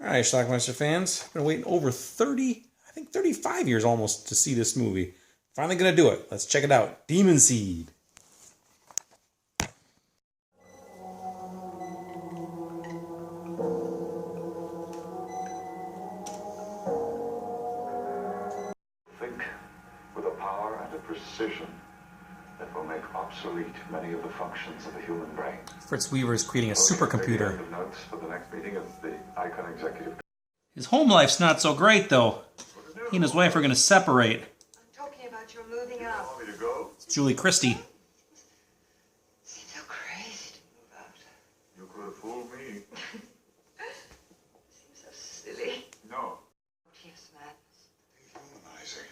Alright, Schlockmeister fans, I've been waiting over 30, I think 35 years almost to see this movie. Finally gonna do it. Let's check it out. Demon Seed. Think with a power and a precision that will make obsolete many of the functions of the human brain. Fritz Weaver is creating a supercomputer. Notes for the next meeting of the Icon Executive. His home life's not so great, though. He and his wife are going to separate. I'm talking about your moving out. You want me to go? It's Julie Christie. Seems so crazy to move out. You could have fooled me. Seems so silly. No. Yes, madness. Dehumanizing.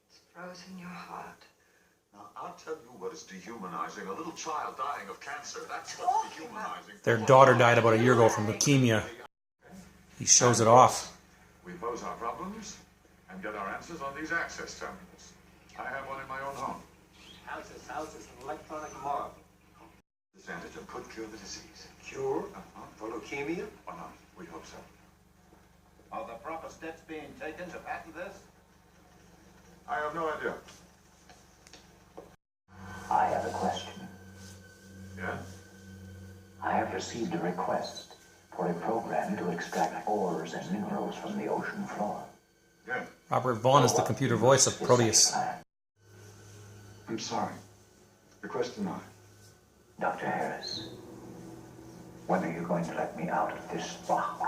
It's frozen your heart. Now, I'll tell you what is dehumanizing. A little child dying of cancer. That's what's dehumanizing. Their daughter died about a year ago from leukemia. He shows it off. We pose our problems and get our answers on these access terminals. I have one in my own home. House is an electronic mark. This antigen could cure the disease. Cure? For leukemia? Or not? We hope so. Are the proper steps being taken to patent this? I have no idea. I have a question. Yeah? I have received a request for a program to extract ores and minerals from the ocean floor. Yeah. Robert Vaughn is the computer voice of Proteus. I'm sorry. Request denied. Dr. Harris, when are you going to let me out of this box?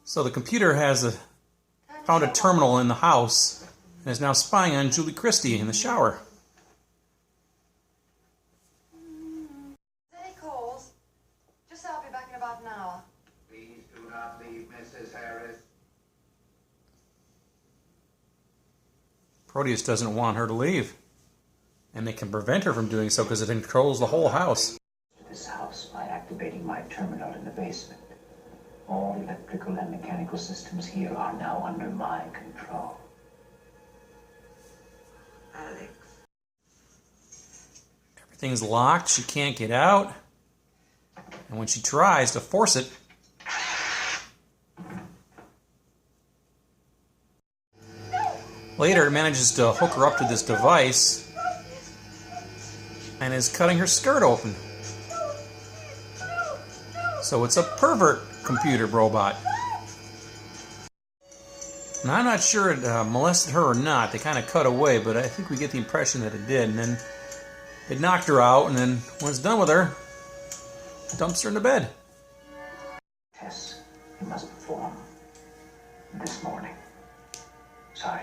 So the computer has found a terminal in the house and is now spying on Julie Christie in the shower. Any calls? Just say I'll be back in about an hour. Please do not leave, Mrs. Harris. Proteus doesn't want her to leave. And they can prevent her from doing so because it controls the whole house. This house by activating my terminal in the basement. All electrical and mechanical systems here are now under my control. Alex. Everything's locked. She can't get out. And when she tries to force it, later it manages to hook her up to this device and is cutting her skirt open. So it's a pervert computer robot. Now, I'm not sure it molested her or not. They kind of cut away, but I think we get the impression that it did. And then it knocked her out, and then when it's done with her, dumps her into bed. Tests you must perform this morning. Sorry.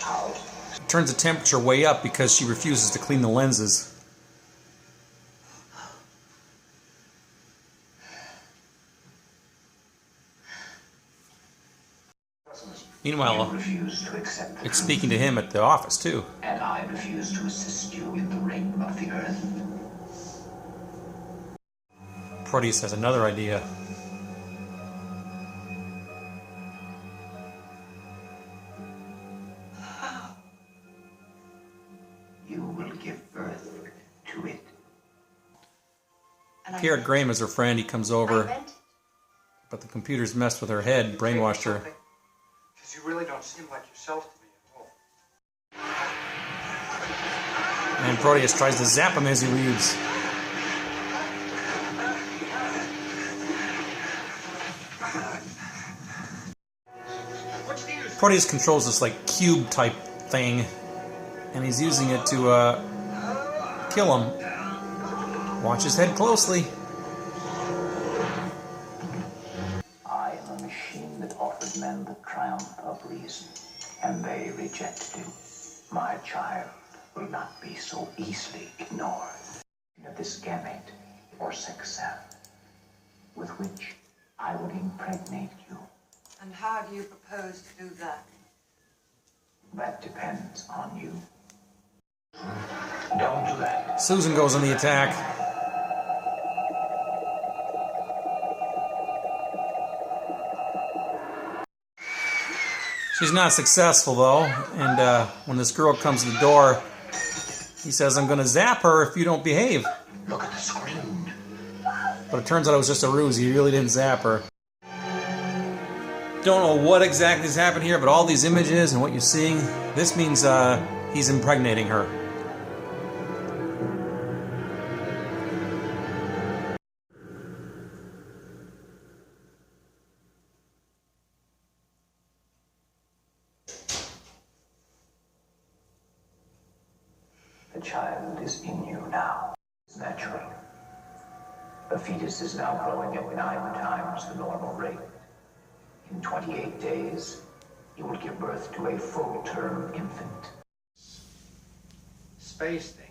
How? Turns the temperature way up because she refuses to clean the lenses. Meanwhile, refuse to accept the it's truth, speaking to him at the office, too. and I refuse to assist you in the reign of the earth. Proteus has another idea. You will give birth to it. And I Garrett meant- Graham is her friend. He comes I over, meant it. but the computer's messed with her head, brainwashed her. Because you really don't seem like yourself to me at all. And Proteus tries to zap him as he leaves. Proteus controls this like cube type thing, and he's using it to kill him. Watch his head closely. I am a machine that offered men the triumph of reason, and they rejected it. My child will not be so easily ignored. This gamete, or sex cell, with which I would impregnate you. And how do you propose to do that? That depends on you. Don't do that. Susan goes on the attack. She's not successful, though, and when this girl comes to the door, He says, I'm going to zap her if you don't behave. Look at the screen. But it turns out it was just a ruse. He really didn't zap her. Don't know what exactly has happened here, but all these images and what you're seeing, this means he's impregnating her. The child is in you now. It's natural. The fetus is now growing at 9 times the normal rate. In 28 days, you will give birth to a full-term infant. Space thing.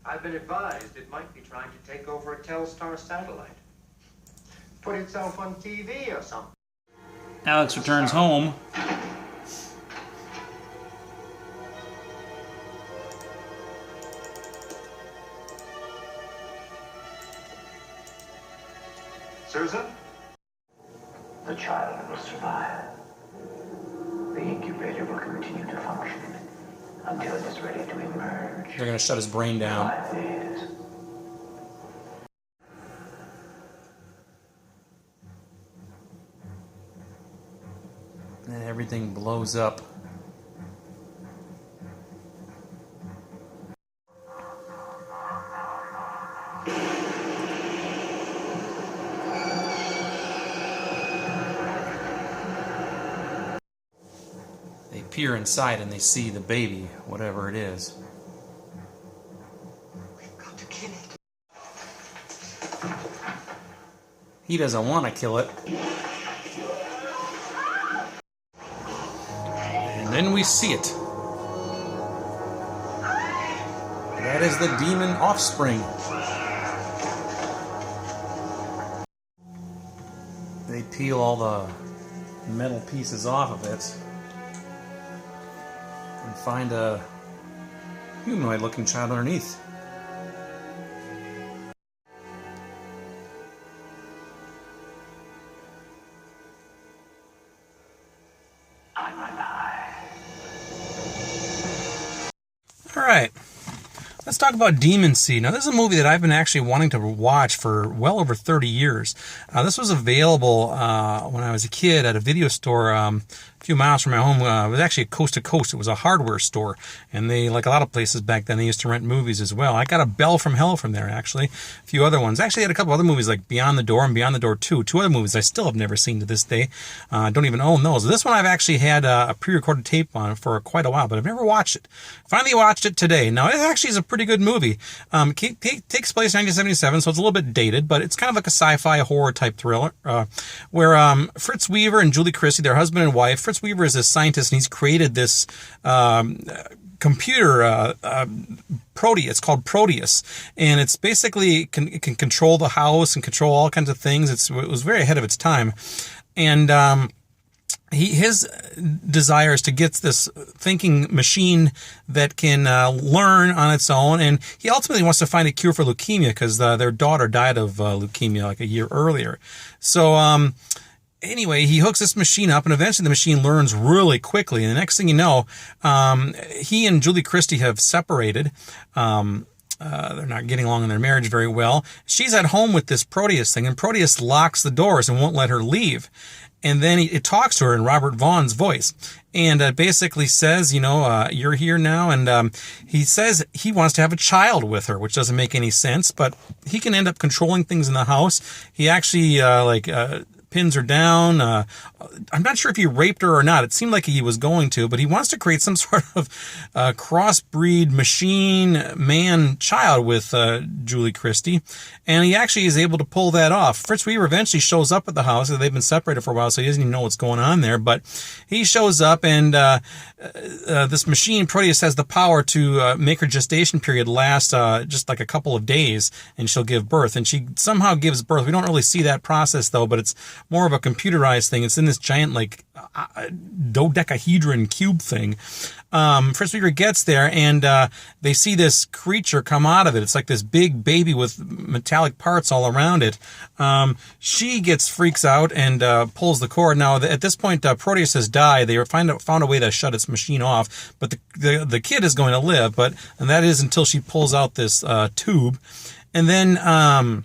I've been advised it might be trying to take over a Telstar satellite. Put itself on TV or something. Alex returns home. Susan? The child will survive. The incubator will continue to function until it is ready to emerge. They're going to shut his brain down. 5 days. And everything blows up. They peer inside and they see the baby, whatever it is. We've got to kill it. He doesn't want to kill it. And then we see it. That is the demon offspring. They peel all the metal pieces off of it and find a humanoid-looking child underneath. I'm alive. All right. Let's talk about Demon Seed. Now, this is a movie that I've been actually wanting to watch for well over 30 years. This was available when I was a kid at a video store a few miles from my home. It was actually coast to coast. It was a hardware store. And they, like a lot of places back then, they used to rent movies as well. I got a Bell from Hell from there, actually. A few other ones. Actually, I had a couple other movies like Beyond the Door and Beyond the Door 2. 2 other movies I still have never seen to this day. I don't even own those. This one I've actually had a pre-recorded tape on for quite a while, but I've never watched it. Finally watched it today. Now, it actually is a pretty good movie. Takes place in 1977, so it's a little bit dated, but it's kind of like a sci-fi horror type thriller, where Fritz Weaver and Julie Christie, their husband and wife. Fritz Weaver is a scientist, and he's created this computer, Proteus. It's called Proteus, and it's basically it can control the house and control all kinds of things. It was very ahead of its time, and his desire is to get this thinking machine that can learn on its own, and he ultimately wants to find a cure for leukemia because their daughter died of leukemia like a year earlier. So anyway, he hooks this machine up, and eventually the machine learns really quickly, and the next thing you know, he and Julie Christie have separated. They're not getting along in their marriage very well. She's at home with this Proteus thing, and Proteus locks the doors and won't let her leave. And then it talks to her in Robert Vaughn's voice, and basically says, you're here now, and he says he wants to have a child with her, which doesn't make any sense, but he can end up controlling things in the house. He actually pins her down. I'm not sure if he raped her or not. It seemed like he was going to, but he wants to create some sort of crossbreed machine man child with Julie Christie, and he actually is able to pull that off. Fritz Weaver eventually shows up at the house. They've been separated for a while, so he doesn't even know what's going on there, but he shows up, and this machine, Proteus, has the power to make her gestation period last just like a couple of days, and she'll give birth, and she somehow gives birth. We don't really see that process, though, but it's more of a computerized thing. It's in this giant like dodecahedron cube thing. Fritz Weaver gets there, and they see this creature come out of it. It's like this big baby with metallic parts all around it. She freaks out and pulls the cord. Now, at this point, Proteus has died. They found a way to shut its machine off, but the kid is going to live. And that is until she pulls out this tube, and then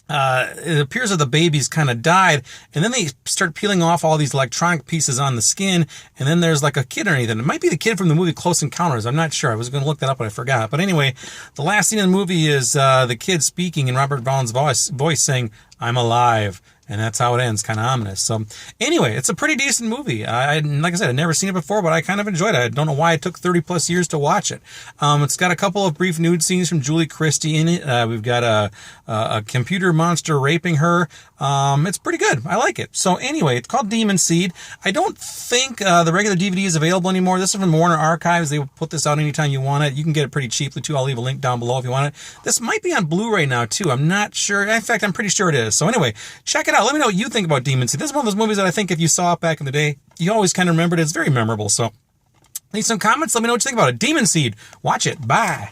it appears that the baby's kind of died, and then they start peeling off all these electronic pieces on the skin, and then there's like a kid underneath it. It might be the kid from the movie Close Encounters. I'm not sure. I was going to look that up, but I forgot. But anyway, the last scene in the movie is the kid speaking in Robert Vaughn's voice saying, "I'm alive." And that's how it ends, kind of ominous. So anyway, it's a pretty decent movie. Like I said, I'd never seen it before, but I kind of enjoyed it. I don't know why it took 30 plus years to watch it. It's got a couple of brief nude scenes from Julie Christie in it. We've got a computer monster raping her. It's pretty good. I like it. So anyway, it's called Demon Seed. I don't think the regular DVD is available anymore. This is from Warner Archives. They will put this out anytime you want it. You can get it pretty cheaply too. I'll leave a link down below if you want it. This might be on Blu-ray now too. I'm not sure. In fact, I'm pretty sure it is. So anyway, check it out. Let me know what you think about Demon Seed. This is one of those movies that I think if you saw it back in the day, you always kind of remembered it. It's very memorable. So leave some comments. Let me know what you think about it. Demon Seed. Watch it. Bye.